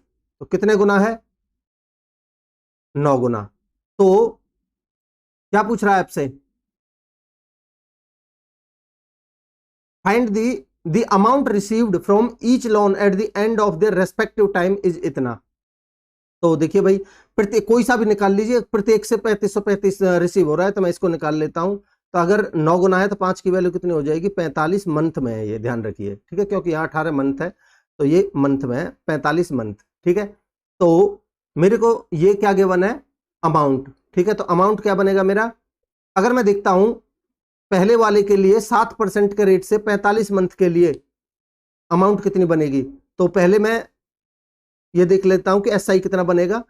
तो कितने गुना है 9 गुना। तो क्या पूछ रहा है आपसे, find the the amount received from each loan at the end of the respective time is इतना। तो देखिए भाई, प्रत्येक कोई सा भी निकाल लीजिए, प्रत्येक से 3535 रिसीव हो रहा है, तो मैं इसको निकाल लेता हूं। तो अगर 9 गुना है तो 5 की वैल्यू कितनी हो जाएगी, 45 मंथ में है ये, ध्यान रखिए, ठीक है, क्योंकि यहाँ 18 मंथ है, तो ये मंथ में है, 45 मंथ, ठीक है। तो मेरे को ये क्या गिवन है, अमाउंट, ठीक है। तो अमाउंट क्या बनेगा मेरा, अगर मैं देखता हूं पहले वाले के लिए 7% के रेट से 45 मंथ के लिए अमाउंट कितनी बनेगी, तो पहले मैं ये देख लेता हूं कि एसआई कितना बनेगा,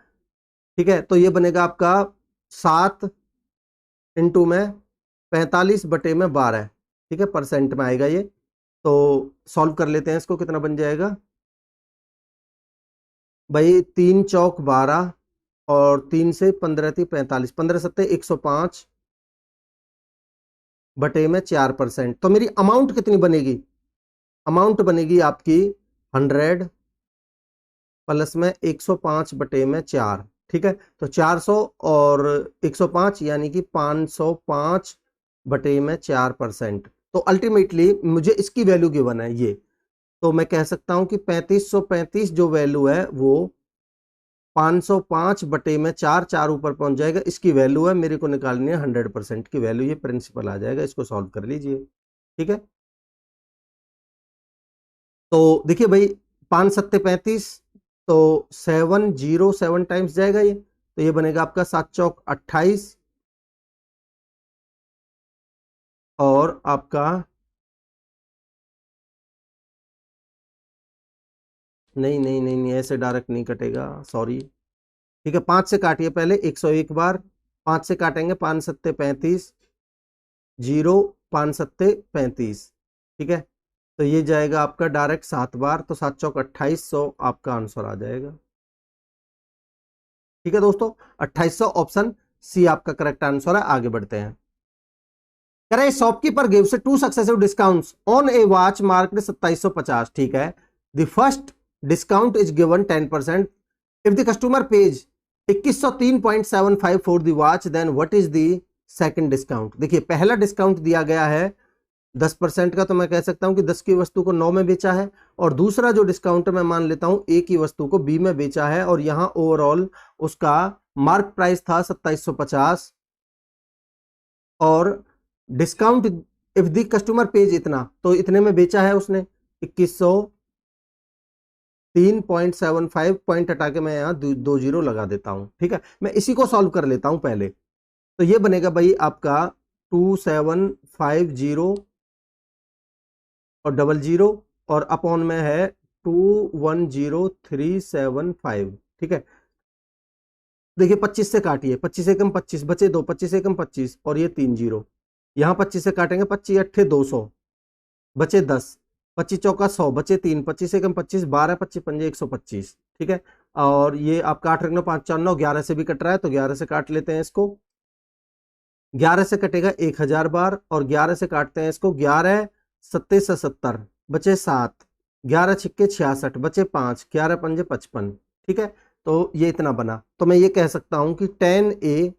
ठीक है। तो ये बनेगा आपका 7 इंटू में 45 बटे में 12, ठीक है, परसेंट में आएगा ये। तो सॉल्व कर लेते हैं इसको, कितना बन जाएगा भाई, 3 चौक 12 और 3 से 15 थी 45, 15 सत्ते 105 बटे में 4%। तो मेरी अमाउंट कितनी बनेगी, अमाउंट बनेगी आपकी 100 प्लस में 105 बटे में 4, ठीक है। तो 400 और 105 यानी कि 505 बटे में 4%। तो अल्टीमेटली मुझे इसकी वैल्यू गिवन है ये, तो मैं कह सकता हूं कि 3535 जो वैल्यू है वो 505 बटे में 4, 4 ऊपर पहुंच जाएगा, इसकी वैल्यू है, मेरे को निकालनी है 100% की वैल्यू, ये प्रिंसिपल आ जाएगा, इसको सॉल्व कर लीजिए, ठीक है। तो देखिए भाई, 5 सत्ते 35, तो 707 टाइम्स जाएगा ये, तो ये बनेगा आपका 7 चौक 28 और आपका नहीं नहीं नहीं नहीं, ऐसे डायरेक्ट नहीं कटेगा, सॉरी, ठीक है। 5 से काटिए पहले 101 बार, 5 से काटेंगे, 5 सत्ते 35, 0, 5 सत्ते 35, ठीक है। तो ये जाएगा आपका डायरेक्ट 7 बार, तो 7 चौक 2800 आपका आंसर आ जाएगा, ठीक है दोस्तों। 2800 ऑप्शन सी आपका करेक्ट आंसर है। आगे बढ़ते हैं। करे shopkeeper gives 2 successive discounts on a watch marked 2750, ठीक है। The first discount is given 10%, if the customer pays 2103.75 for the watch, then what is the second discount. देखिए, पहला डिस्काउंट दिया गया है 10% का, तो मैं कह सकता हूं कि 10 की वस्तु को 9 में बेचा है, और दूसरा जो डिस्काउंट मैं मान लेता हूं ए की वस्तु को बी में बेचा है, और यहां ओवरऑल उसका मार्क प्राइस था 2750, और discount if the customer page इतना, तो इतने में बेचा है उसने 2103.75, पॉइंट हटा के मैं यहां 2 जीरो लगा देता हूं, ठीक है। मैं इसी को सॉल्व कर लेता हूं पहले, तो ये बनेगा भाई आपका 2750 और 00 और अपॉन में है 210375, ठीक है। देखिए 25 से काटिए, 25 एकम 25 बचे 2, 25 एकम 25 और ये 3 जीरो, यहां 25 से काटेंगे, 25 अट्ठे 200 बचे 10, 25 चौका 100 बचे 3, 25 एकम 25, 12 25 पंजे 125, ठीक है। और ये आप काट रखना 5 4 9, 11 से भी कट रहा है, तो 11 से काट लेते हैं इसको, 11 से कटेगा 1000 बार, और 11 से काटते हैं इसको, 11 सत्ते से 70 बचे 7, 11 छिक्के 66 बचे 5, 11 पंजे 55, ठीक है। तो ये इतना बना, तो मैं ये कह सकता हूं कि 10A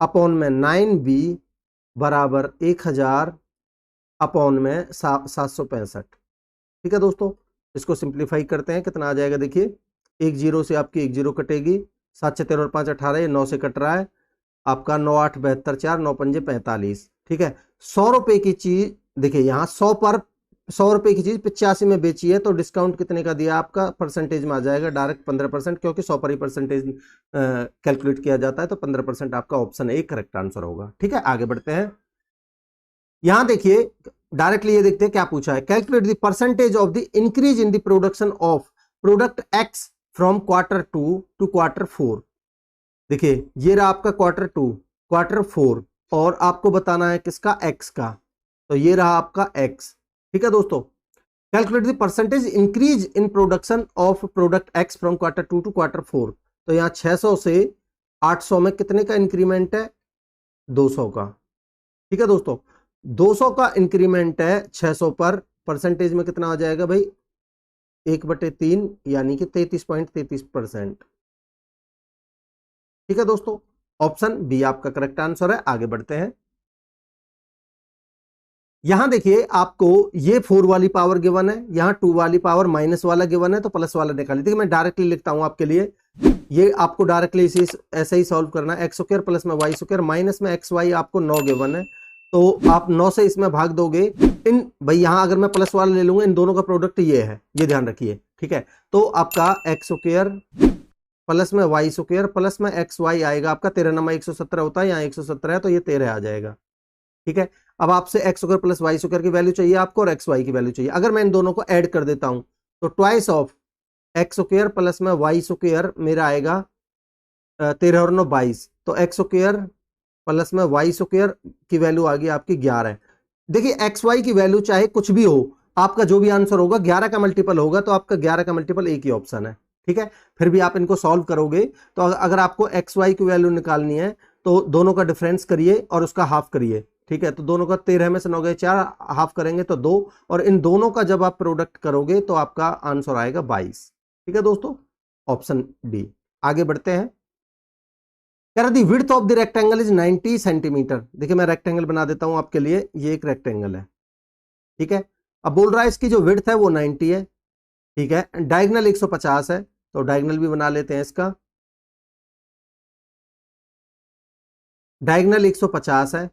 अपॉन में 9B बराबर 1000 अपॉन में 765, ठीक है दोस्तों। इसको सिंप्लीफाई करते हैं, कितना आ जाएगा, देखिए 1 जीरो से आपकी 1 जीरो कटेगी, 7 6 13 और 5 18, ये 9 से कट रहा है आपका, 9 8 72 4, 9 पंजे 45, ठीक है। 100 रुपए की चीज, देखिए यहाँ 100 पर 100 रुपए की चीज 85 में बेची है, तो डिस्काउंट कितने का दिया आपका, परसेंटेज में आ जाएगा डायरेक्ट 15%, क्योंकि 100 पर ही परसेंटेज कैलकुलेट किया जाता है, तो 15% आपका ऑप्शन ए करेक्ट आंसर होगा, ठीक है। आगे बढ़ते हैं। यहां देखिए डायरेक्टली ये देखते हैं क्या पूछा है, calculate the percentage of the increase in the production of product X from Q2 to Q4। देखिए ये रहा आपका Q2 Q4, और आपको बताना है किसका, एक्स का, तो ये रहा आपका एक्स, ठीक है दोस्तों। Calculate the percentage increase in production of product X from Q2 to Q4, तो यहाँ 600 से 800 में कितने का इंक्रीमेंट है, 200 का, ठीक है दोस्तों। 200 का इंक्रीमेंट है 600 पर, परसेंटेज में कितना आ जाएगा भाई, 1/3 यानी कि 33.33%, ठीक है दोस्तों। ऑप्शन बी आपका करेक्ट आंसर है। आगे बढ़ते हैं। यहां देखिए आपको ये 4 वाली पावर गिवन है, यहां 2 वाली पावर माइनस वाला गिवन है, तो प्लस वाला निकालिए। देखिए मैं डायरेक्टली लिखता हूं आपके लिए, ये आपको डायरेक्टली इसी ऐसे ही सॉल्व करना है। एक्स स्क्वायर प्लस में वाई स्क्वायर माइनस में एक्स वाई आपको 9 गिवन है, तो आप 9 से इसमें भाग दोगे। इन भाई यहां अगर मैं प्लस वाला ले लूंगा, इन दोनों का प्रोडक्ट ये है, ये ध्यान रखिए, ठीक है। तो आपका एक्स स्क्वायर प्लस में वाई स्क्वायर प्लस में एक्स वाई आएगा आपका 13 नंबर 117 होता है, यहाँ 117 है तो ये 13 आ जाएगा, ठीक है। अब आपसे x square plus y square की वैल्यू चाहिए आपको और एक्स वाई की वैल्यू चाहिए। अगर मैं इन दोनों को ऐड कर देता हूं तो twice of x square plus में वाई स्क्वायर मेरा आएगा 13 और 9 22, तो एक्स स्क्वायर प्लस में वाई स्क्वायर की वैल्यू आ गई आपकी 11। देखिए एक्स वाई की वैल्यू चाहे कुछ भी हो, आपका जो भी आंसर होगा 11 का मल्टीपल होगा, तो आपका 11 का मल्टीपल एक ही ऑप्शन है, ठीक है। फिर भी आप इनको सॉल्व करोगे तो अगर आपको एक्स वाई की वैल्यू निकालनी है तो दोनों का डिफरेंस करिए और उसका हाफ करिए, ठीक है। तो दोनों का 13 में से 9 गए 4, हाफ करेंगे तो 2, और इन दोनों का जब आप प्रोडक्ट करोगे तो आपका आंसर आएगा 22, ठीक है दोस्तों, ऑप्शन डी। आगे बढ़ते हैं। कह रहा the width of the rectangle is 90 centimetre. देखिए मैं रेक्टेंगल बना देता हूं आपके लिए, ये एक रेक्टेंगल है, ठीक है। अब बोल रहा है इसकी जो विड्थ है वो 90 है, ठीक है। डायगोनल 150 है, तो डायगोनल भी बना लेते हैं इसका। डायगोनल 150 है,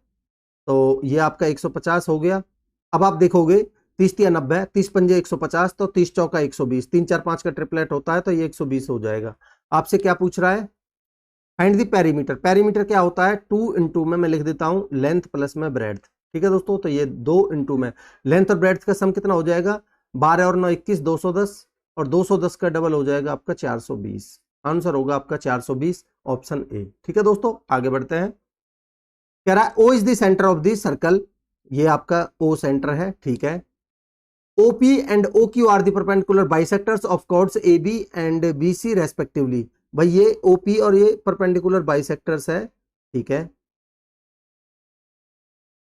तो ये आपका 150 हो गया। अब आप देखोगे 30 या 90, 30 पंजे 150, तो 30 चौका 120, 3 4 5 का ट्रिपलेट होता है तो ये 120 हो जाएगा। आपसे क्या पूछ रहा है, फाइंड दी पेरीमीटर। पेरीमीटर क्या होता है, 2 इंटू में मैं लिख देता हूं लेंथ प्लस में ब्रेड्थ, ठीक है दोस्तों। तो ये 2 इंटू में लेंथ और ब्रेड्थ का सम कितना हो जाएगा, 12 और 9 21, 210, और 210 का डबल हो जाएगा आपका 420। आंसर होगा आपका 420, ऑप्शन ए, ठीक है दोस्तों। आगे बढ़ते हैं। कह रहा है O is the centre of the circle, ये आपका ओ सेंटर है, ठीक है। OP and OQ are the perpendicular bisectors of chords AB and BC respectively. भाई ये OP और ये परपेंडिकुलर बाइसेक्टर्स है, ठीक है,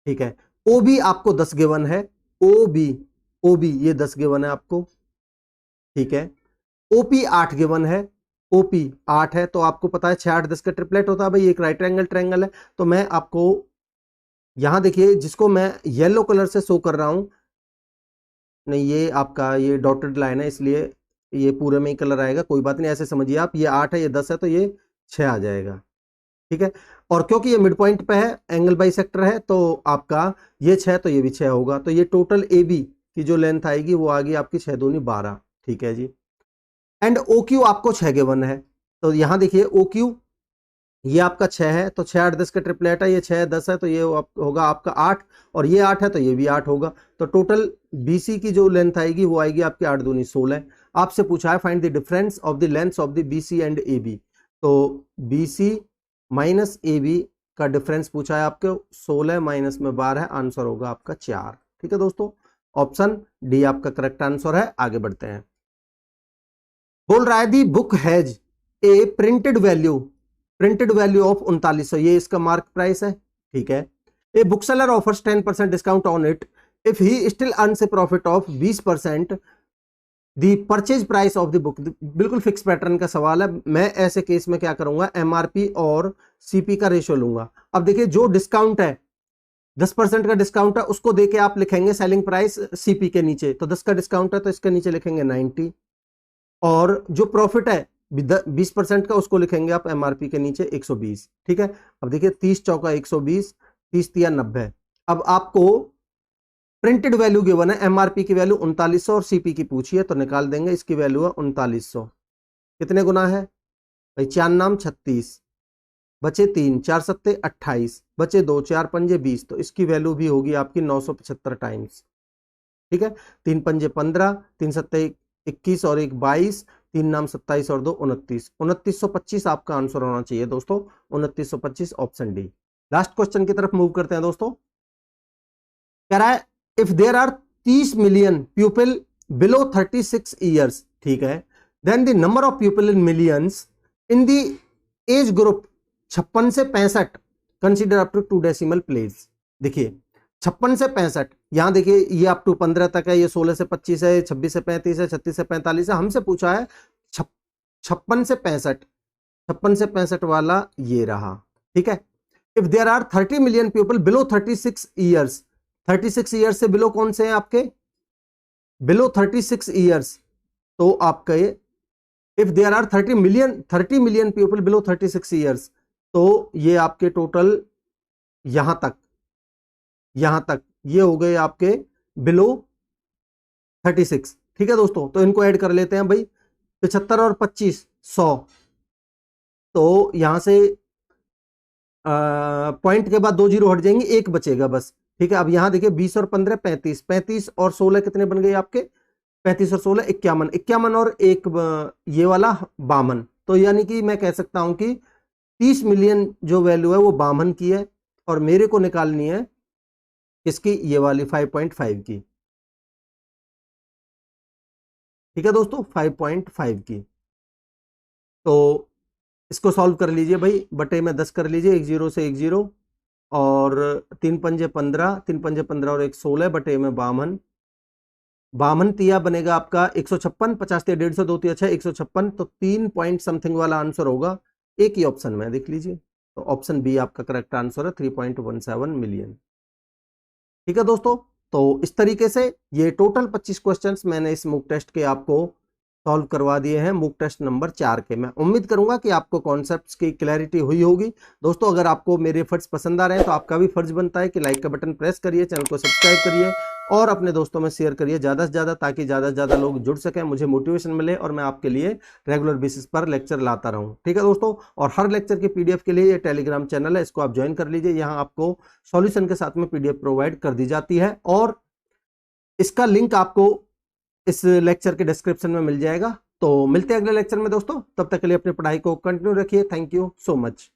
ठीक है। OB आपको 10 गिवन है, OB ये 10 गिवन है आपको, ठीक है। OP 8 गिवन है, OP 8 है, तो आपको पता है 6 8 10 का ट्रिपलेट होता है भाई, एक राइट एंगल ट्रायंगल है। तो मैं आपको यहां देखिए, जिसको मैं येलो कलर से शो कर रहा हूं, नहीं ये आपका ये डॉटेड लाइन है इसलिए ये पूरे में ही कलर आएगा, कोई बात नहीं, ऐसे समझिए आप, ये 8 है ये 10 है तो ये 6 आ जाएगा, ठीक है। और क्योंकि ये मिड पॉइंट पे है, एंगल बाइसेक्टर है, तो आपका ये 6 तो ये भी 6 होगा, तो ये टोटल AB की जो लेंथ आएगी वो आ गई आपकी 6 दूनी 12, ठीक है जी। एंड OQ आपको 6 गिवन है, तो यहां देखिए OQ ये आपका 6 है, तो 6 8 10 का ट्रिपलेट है, ये 6 10 है तो ये होगा आपका 8, और ये 8 है तो ये भी 8 होगा। तो टोटल BC की जो लेंथ आएगी वो आएगी आपकी 8 दूनी 16। आपसे पूछा है find the difference of the length of the BC and AB, तो BC माइनस AB का डिफरेंस पूछा है आपको, 16 माइनस में 12 है, आंसर होगा आपका 4, ठीक है दोस्तों, ऑप्शन डी आपका करेक्ट आंसर है। आगे बढ़ते हैं। बोल रहा है the book has a printed value of 3900, ये इसका मार्क प्राइस है, ठीक है। A book seller offers 10% discount on it if he still earns a profit of 20%, the purchase price of the book. बिल्कुल फिक्स पैटर्न का सवाल है। मैं ऐसे केस में क्या करूंगा, MRP और CP का रेशियो लूंगा। अब देखिए जो डिस्काउंट है 10% का डिस्काउंट है, उसको देके आप लिखेंगे सेलिंग प्राइस CP के नीचे, तो 10 का डिस्काउंट है तो इसके नीचे लिखेंगे 90, और जो प्रॉफिट है 20% का उसको लिखेंगे आप MRP के नीचे 120, ठीक है। अब देखिए 30 चौका 120, 30 तिया 90। अब आपको प्रिंटेड वैल्यू गिवन है, MRP की वैल्यू 3900 और CP की पूछी है, तो निकाल देंगे, इसकी वैल्यू है 3900, कितने गुना है भाई, 4 नाम 36, बचे 3 4 सत्ते 28, बचे 2 4 पंजे 20, तो इसकी वैल्यू भी होगी आपकी 975 टाइम्स, ठीक है। 3 पंजे 15, 3 सत्ते 21 और 1 22, 3 नाम 27 और 2 29, 2925 आपका आंसर होना चाहिए दोस्तों, 2925, ऑप्शन डी। लास्ट क्वेश्चन की तरफ मूव करते हैं दोस्तों। कह रहा है if there are 30 million people below 36 years, ठीक है, then the number of people in millions in the age group 56 से 65 consider up to 2 decimal place. देखिए 56 से 65, यहां देखिए ये अप टू 15 तक है, ये 16 से 25 है, 26 से 35 है, 36 से 45 है। हमसे पूछा है 56 से 65, 56 से 65 वाला ये रहा, ठीक है। If there are 30 million people below 36 years, 36 years से बिलो कौन से हैं आपके? बिलो 36 ईयर्स, तो आपके if there are 30 million people below 36 years, तो ये आपके टोटल यहां तक ये हो गए आपके बिलो 36। ठीक है दोस्तों, तो इनको ऐड कर लेते हैं भाई, 75 और 25 100, तो यहां से पॉइंट के बाद 2 जीरो हट जाएंगे, एक बचेगा बस। ठीक है, अब यहां देखिए 20 और 15 35, 35 और 16 कितने बन गए आपके? 35 और 16 51, 51 और एक ये वाला 52, तो यानी कि मैं कह सकता हूं कि 30 मिलियन जो वैल्यू है वो 52 की है, और मेरे को निकालनी है किसकी? ये वाली 5.5 की। ठीक है दोस्तों, 5.5 की। तो इसको सॉल्व कर लीजिए भाई, बटे में 10 कर लीजिए, एक जीरो से एक जीरो, और 3 पंजे 15, 3 पंजे 15 और एक 16, बटे में 52, 52 तिया बनेगा आपका 156, 50 तिया 150, 2 तिया 6, 156, तो 3 पॉइंट समथिंग वाला आंसर होगा एक ही ऑप्शन में, देख लीजिए। तो ऑप्शन बी आपका करेक्ट आंसर है, 3.17 मिलियन। ठीक है दोस्तों, तो इस तरीके से ये टोटल 25 क्वेश्चंस मैंने इस मूक टेस्ट के आपको सॉल्व करवा दिए हैं, मूक टेस्ट नंबर 4 के। मैं उम्मीद करूंगा कि आपको कॉन्सेप्ट्स की क्लैरिटी हुई होगी। दोस्तों, अगर आपको मेरे एफर्ट्स पसंद आ रहे हैं तो आपका भी फर्ज बनता है कि लाइक का बटन प्रेस करिए, चैनल को सब्सक्राइब करिए और अपने दोस्तों में शेयर करिए ज़्यादा से ज़्यादा, ताकि ज़्यादा से ज़्यादा लोग जुड़ सकें, मुझे मोटिवेशन मिले और मैं आपके लिए रेगुलर बेसिस पर लेक्चर लाता रहूँ। ठीक है दोस्तों, और हर लेक्चर की पीडीएफ के लिए ये टेलीग्राम चैनल है, इसको आप ज्वाइन कर लीजिए। यहाँ आपको सॉल्यूशन के साथ में पीडीएफ प्रोवाइड कर दी जाती है, और इसका लिंक आपको इस लेक्चर के डिस्क्रिप्शन में मिल जाएगा। तो मिलते हैं अगले लेक्चर में दोस्तों, तब तक के लिए अपनी पढ़ाई को कंटिन्यू रखिए। Thank you so much.